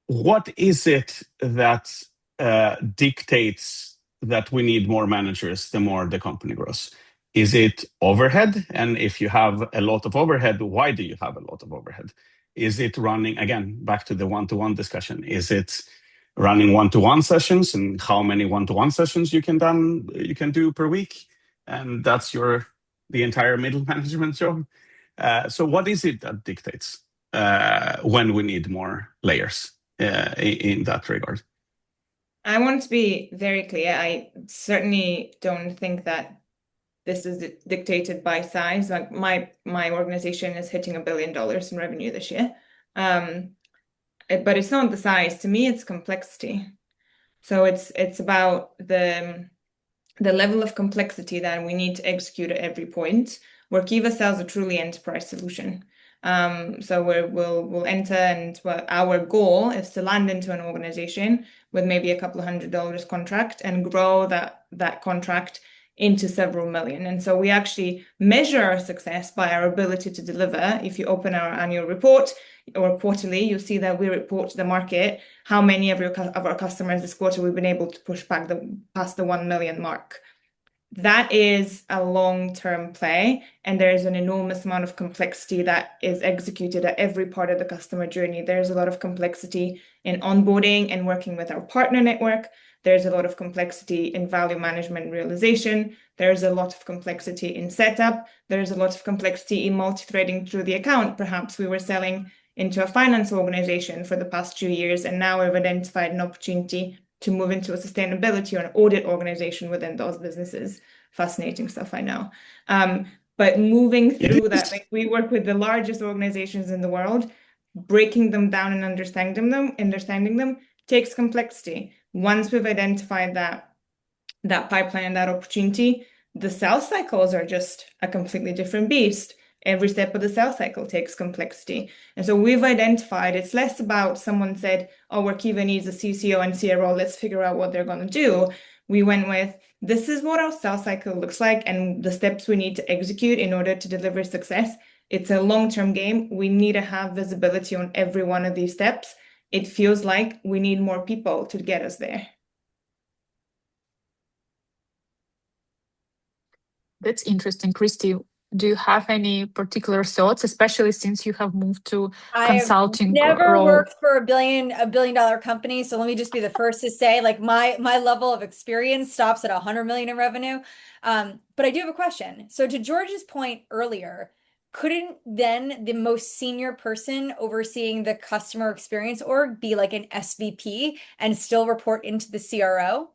what is it that dictates that we need more managers the more the company grows? Is it overhead? And if you have a lot of overhead, why do you have a lot of overhead? Is it running, again, back to the one-to-one discussion, is it running one-to-one sessions and how many one-to-one sessions you can do per week? And that's the entire middle management job. So what is it that dictates when we need more layers in that regard? I want to be very clear. I certainly don't think that this is dictated by size. Like my organization is hitting $1 billion in revenue this year. But it's not the size. To me, it's complexity. So it's about the level of complexity that we need to execute at every point. Workiva sells a truly enterprise solution. So we'll enter, and our goal is to land into an organization with maybe a couple of $100 contract and grow that contract into several million. And so we actually measure our success by our ability to deliver. If you open our annual report or quarterly, you'll see that we report to the market how many of our customers this quarter we've been able to push back past the 1 million mark. That is a long-term play, and there is an enormous amount of complexity that is executed at every part of the customer journey. There's a lot of complexity in onboarding and working with our partner network. There's a lot of complexity in value management realization. There's a lot of complexity in setup. There's a lot of complexity in multi-threading through the account. Perhaps we were selling into a finance organization for the past 2 years, and now we've identified an opportunity to move into a sustainability or an audit organization within those businesses. Fascinating stuff, I know. But moving through that, like we work with the largest organizations in the world, breaking them down and understanding them takes complexity. Once we've identified that pipeline, that opportunity, the sales cycles are just a completely different beast. Every step of the sales cycle takes complexity. And so we've identified it's less about someone said, oh, Workiva needs a CCO and CRO, let's figure out what they're going to do. We went with, this is what our sales cycle looks like and the steps we need to execute in order to deliver success. It's a long-term game. We need to have visibility on every one of these steps. It feels like we need more people to get us there. That's interesting. Kristi, do you have any particular thoughts, especially since you have moved to consulting role? I've never worked for a billion-dollar company, so let me just be the first to say, like my level of experience stops at 100 million in revenue. But I do have a question. So to George's point earlier, couldn't then the most senior person overseeing the customer experience org be like an SVP and still report into the CRO?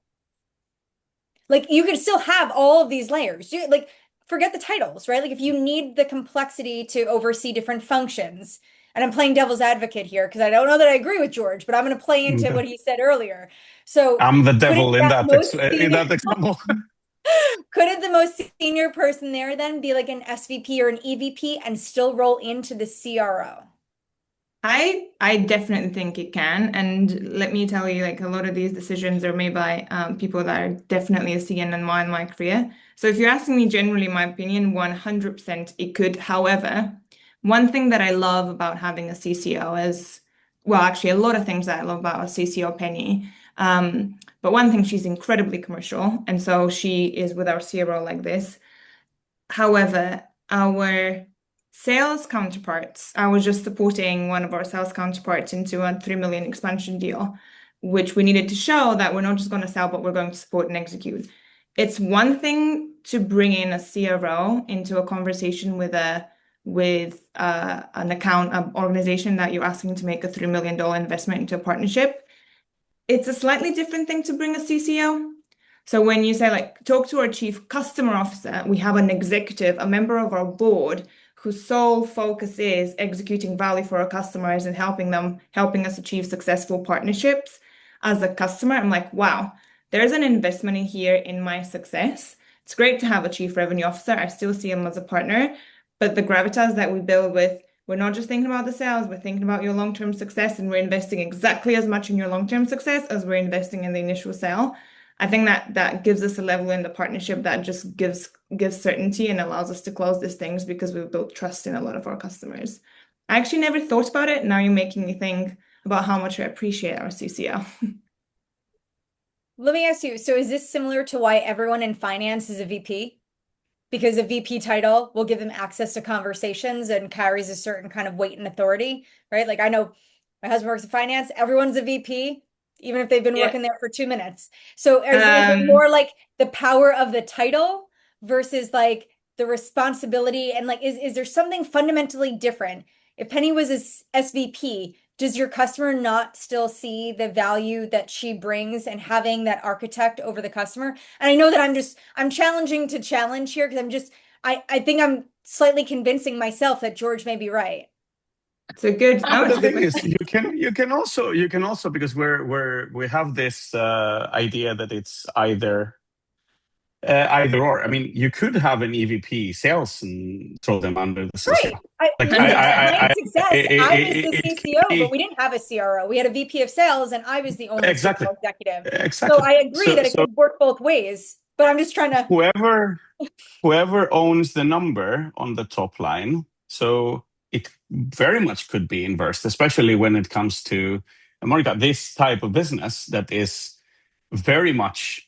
Like you could still have all of these layers. Like forget the titles, right? Like if you need the complexity to oversee different functions, and I'm playing devil's advocate here because I don't know that I agree with George, but I'm going to play into what he said earlier. So I'm the devil in that example. Couldn't the most senior person there then be like an SVP or an EVP and still roll into the CRO? I definitely think it can. And let me tell you, like a lot of these decisions are made by people that are definitely a CN in my career. So if you're asking me generally my opinion, 100% it could. However, one thing that I love about having a CCO is, well, actually a lot of things that I love about a CCO, Penny. But one thing, she's incredibly commercial. And so she is with our CRO like this. However, our sales counterparts, I was just supporting one of our sales counterparts into a 3 million expansion deal, which we needed to show that we're not just going to sell, but we're going to support and execute. It's one thing to bring in a CRO into a conversation with an account organization that you're asking to make a $3 million investment into a partnership. It's a slightly different thing to bring a CCO. So when you say like, talk to our chief customer officer, we have an executive, a member of our board whose sole focus is executing value for our customers and helping us achieve successful partnerships as a customer, I'm like, wow, there's an investment in here in my success. It's great to have a chief revenue officer. I still see him as a partner, but the gravitas that we build with, we're not just thinking about the sales, we're thinking about your long-term success, and we're investing exactly as much in your long-term success as we're investing in the initial sale. I think that gives us a level in the partnership that just gives certainty and allows us to close these things because we've built trust in a lot of our customers. I actually never thought about it. Now you're making me think about how much I appreciate our CCO. Let me ask you, so is this similar to why everyone in finance is a VP? Because a VP title will give them access to conversations and carries a certain kind of weight and authority, right? Like I know my husband works in finance, everyone's a VP, even if they've been working there for 2 minutes. So is it more like the power of the title versus like the responsibility? And like, is there something fundamentally different? If Penny was a SVP, does your customer not still see the value that she brings and having that architect over the customer? And I know that I'm challenging to challenge here because I think I'm slightly convincing myself that George may be right. It's a good. But the thing is, you can also because we have this idea that it's either or. I mean, you could have an EVP sales and throw them under the CCO. Right. I was the CCO, but we didn't have a CRO. We had a VP of sales, and I was the only CRO executive. Exactly. So I agree that it could work both ways. But I'm just trying to. Whoever owns the number on the top line, so it very much could be inversed, especially when it comes to Morika, this type of business that is very much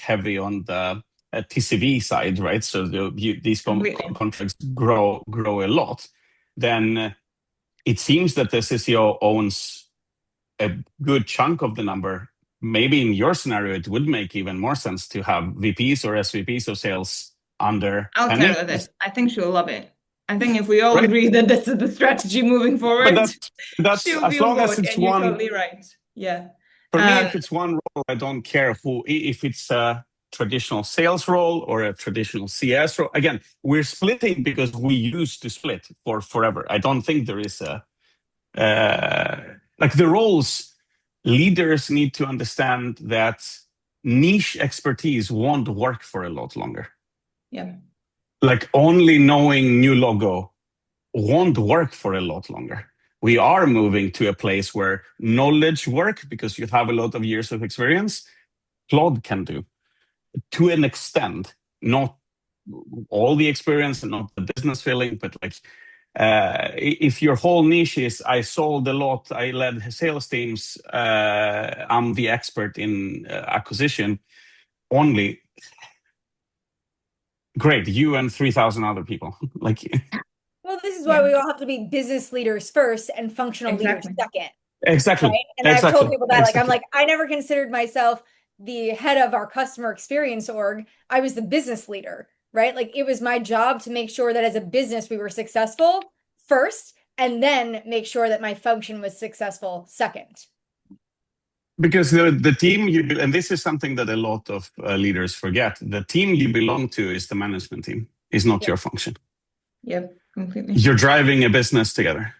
heavy on the TCV side, right? So these contracts grow a lot. Then it seems that the CCO owns a good chunk of the number. Maybe in your scenario, it would make even more sense to have VPs or SVPs of sales under. I'll tell her this. I think she'll love it. I think if we all agree that this is the strategy moving forward, that's as long as it's one. You're totally right. Yeah. For me, if it's one role, I don't care if it's a traditional sales role or a traditional CS role. Again, we're splitting because we used to split for forever. I don't think there is like the roles. Leaders need to understand that niche expertise won't work for a lot longer. Yeah. Like only knowing new logo won't work for a lot longer. We are moving to a place where knowledge work because you have a lot of years of experience. Claude can do to an extent, not all the experience and not the business feeling, but like if your whole niche is I sold a lot, I led sales teams, I'm the expert in acquisition only. Great, you and 3,000 other people. Like. Well, this is why we all have to be business leaders first and functional leaders second. Exactly. Right? And I've told people that, I never considered myself the head of our customer experience org. I was the business leader, right? Like it was my job to make sure that as a business we were successful first, and then make sure that my function was successful second. Because the team and this is something that a lot of leaders forget. The team you belong to is the management team. Is not your function. Yep. Completely. You're driving a business together.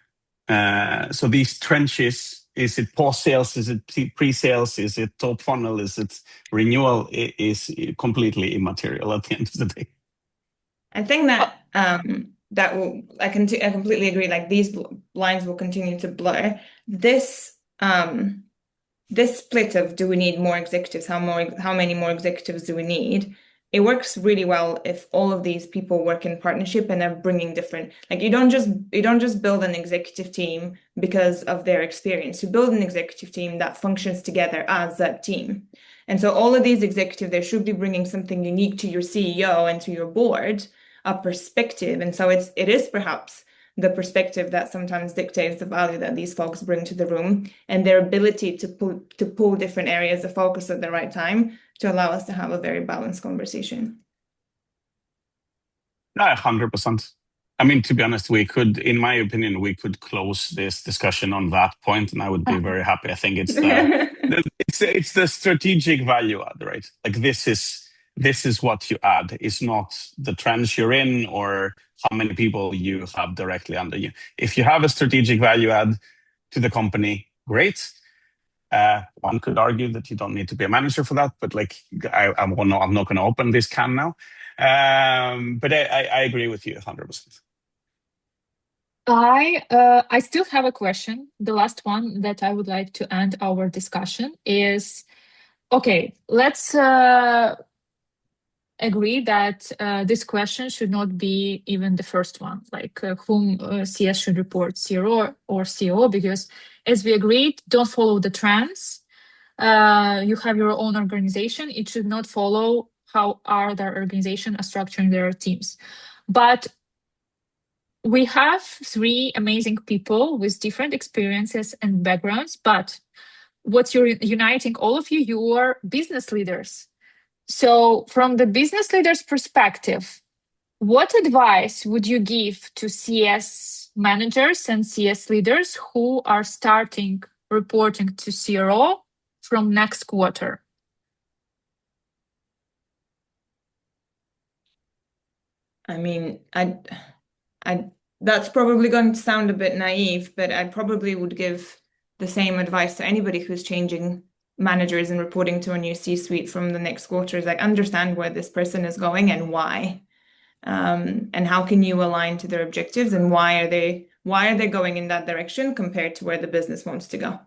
So these trenches, is it post-sales? Is it pre-sales? Is it top funnel? Is it renewal? It is completely immaterial at the end of the day. I think that I completely agree. Like these lines will continue to blur. This split of do we need more executives? How many more executives do we need? It works really well if all of these people work in partnership and are bringing different. Like you don't just build an executive team because of their experience. You build an executive team that functions together as that team. And so all of these executives, they should be bringing something unique to your CEO and to your board, a perspective. And so it is perhaps the perspective that sometimes dictates the value that these folks bring to the room and their ability to pull different areas of focus at the right time to allow us to have a very balanced conversation. 100%. I mean, to be honest, in my opinion, we could close this discussion on that point, and I would be very happy. I think it's the strategic value add, right? Like this is this is what you add. It's not the trends you're in or how many people you have directly under you. If you have a strategic value add to the company, great. One could argue that you don't need to be a manager for that, but like I'm not going to open this can now. But I agree with you 100%. I still have a question. The last one that I would like to end our discussion is, okay, let's agree that this question should not be even the first one, like whom CS should report, CRO or CO, because as we agreed, don't follow the trends. You have your own organization. It should not follow how other organizations are structuring their teams. But we have three amazing people with different experiences and backgrounds, but what's uniting all of you, you are business leaders. So from the business leader's perspective, what advice would you give to CS managers and CS leaders who are starting reporting to CRO from next quarter? I mean, that's probably going to sound a bit naive, but I probably would give the same advice to anybody who's changing managers and reporting to a new C-suite from the next quarter. Is like, understand where this person is going and why, and how can you align to their objectives, and why are they going in that direction compared to where the business wants to go.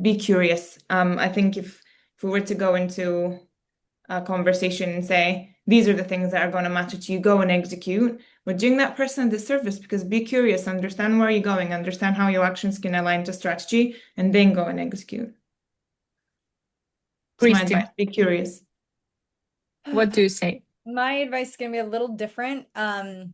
Be curious. I think if we were to go into a conversation and say, these are the things that are going to matter to you, go and execute, we're doing that person a disservice, because be curious, understand where you're going, understand how your actions can align to strategy, and then go and execute. That's my advice. Be curious. What do you say? My advice is going to be a little different, because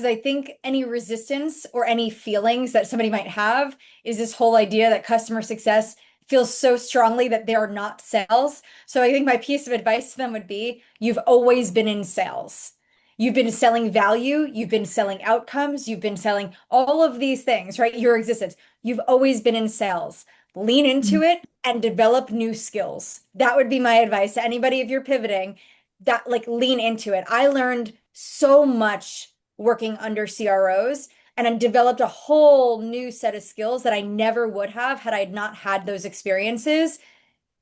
I think any resistance or any feelings that somebody might have is this whole idea that customer success feels so strongly that they are not sales. So I think my piece of advice to them would be, you've always been in sales. You've been selling value, you've been selling outcomes, you've been selling all of these things, right? Your existence. You've always been in sales. Lean into it and develop new skills. That would be my advice to anybody if you're pivoting, that like lean into it. I learned so much working under CROs, and I developed a whole new set of skills that I never would have had I not had those experiences.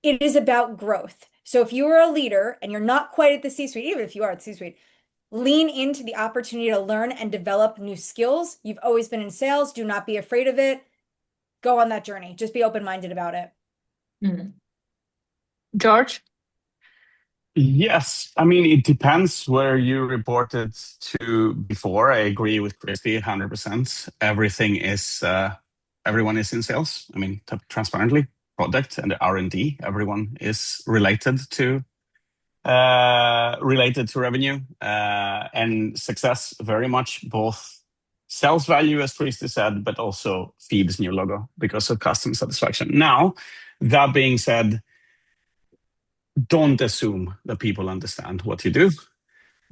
It is about growth. So if you are a leader and you're not quite at the C-suite, even if you are at the C-suite, lean into the opportunity to learn and develop new skills. You've always been in sales. Do not be afraid of it. Go on that journey. Just be open-minded about it. George? Yes, I mean, it depends where you reported to before. I agree with Kristi 100%. Everyone is in sales. I mean, transparently, product and the R&D, everyone is related to revenue and success very much, both sales value, as Kristi said, but also feeds new logo because of customer satisfaction. Now, that being said, don't assume that people understand what you do.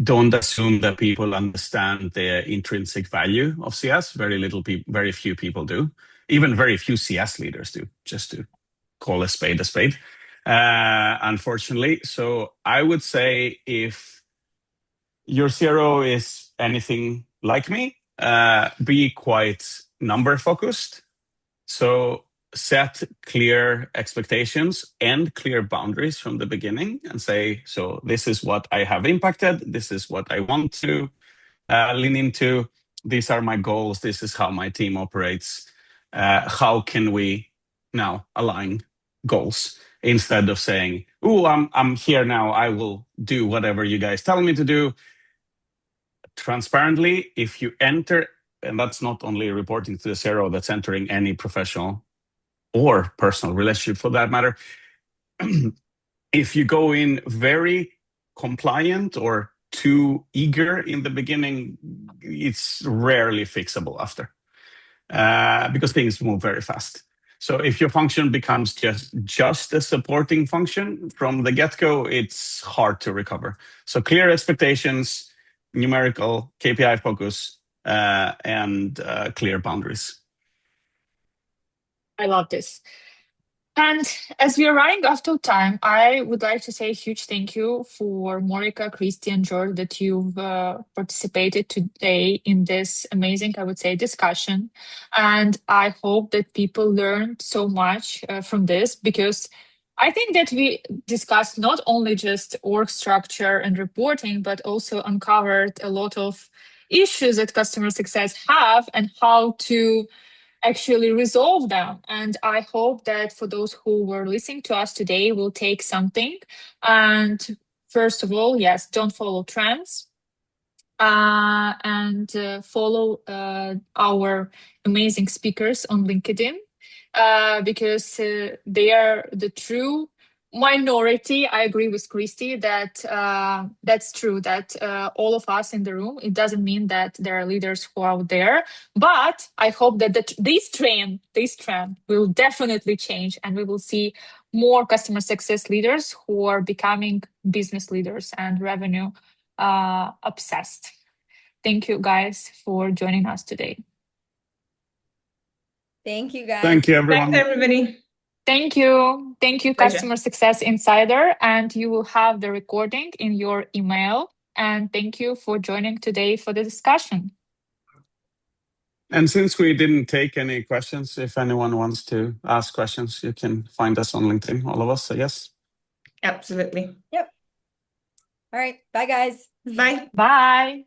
Don't assume that people understand the intrinsic value of CS. Very few people do. Even very few CS leaders do, just to call a spade, unfortunately. So I would say if your CRO is anything like me, be quite number focused. So set clear expectations and clear boundaries from the beginning and say, so this is what I have impacted. This is what I want to lean into. These are my goals. This is how my team operates. How can we now align goals instead of saying, oh, I'm here now. I will do whatever you guys tell me to do. Transparently, if you enter, and that's not only reporting to the CRO, that's entering any professional or personal relationship for that matter. If you go in very compliant or too eager in the beginning, it's rarely fixable after because things move very fast. So if your function becomes just a supporting function from the get-go, it's hard to recover. So clear expectations, numerical KPI focus, and clear boundaries. I love this. And as we are running out of time, I would like to say a huge thank you for Morika, Kristi, and George that you've participated today in this amazing, I would say, discussion. And I hope that people learned so much from this, because I think that we discussed not only just org structure and reporting, but also uncovered a lot of issues that customer success have and how to actually resolve them. And I hope that for those who were listening to us today will take something. And first of all, yes, don't follow trends. And follow our amazing speakers on LinkedIn, because they are the true minority. I agree with Kristi that that's true, that all of us in the room, it doesn't mean that there are leaders who are out there, but I hope that this trend will definitely change, and we will see more customer success leaders who are becoming business leaders and revenue obsessed. Thank you guys for joining us today. Thank you, guys. Thank you, everyone. Thanks, everybody. Thank you. Thank you, Pleasure. Customer Success Insider. And you will have the recording in your email. And thank you for joining today for the discussion. And since we didn't take any questions, if anyone wants to ask questions, you can find us on LinkedIn, all of us, so yes. Absolutely. Yep. All right. Bye, guys. Bye. Bye.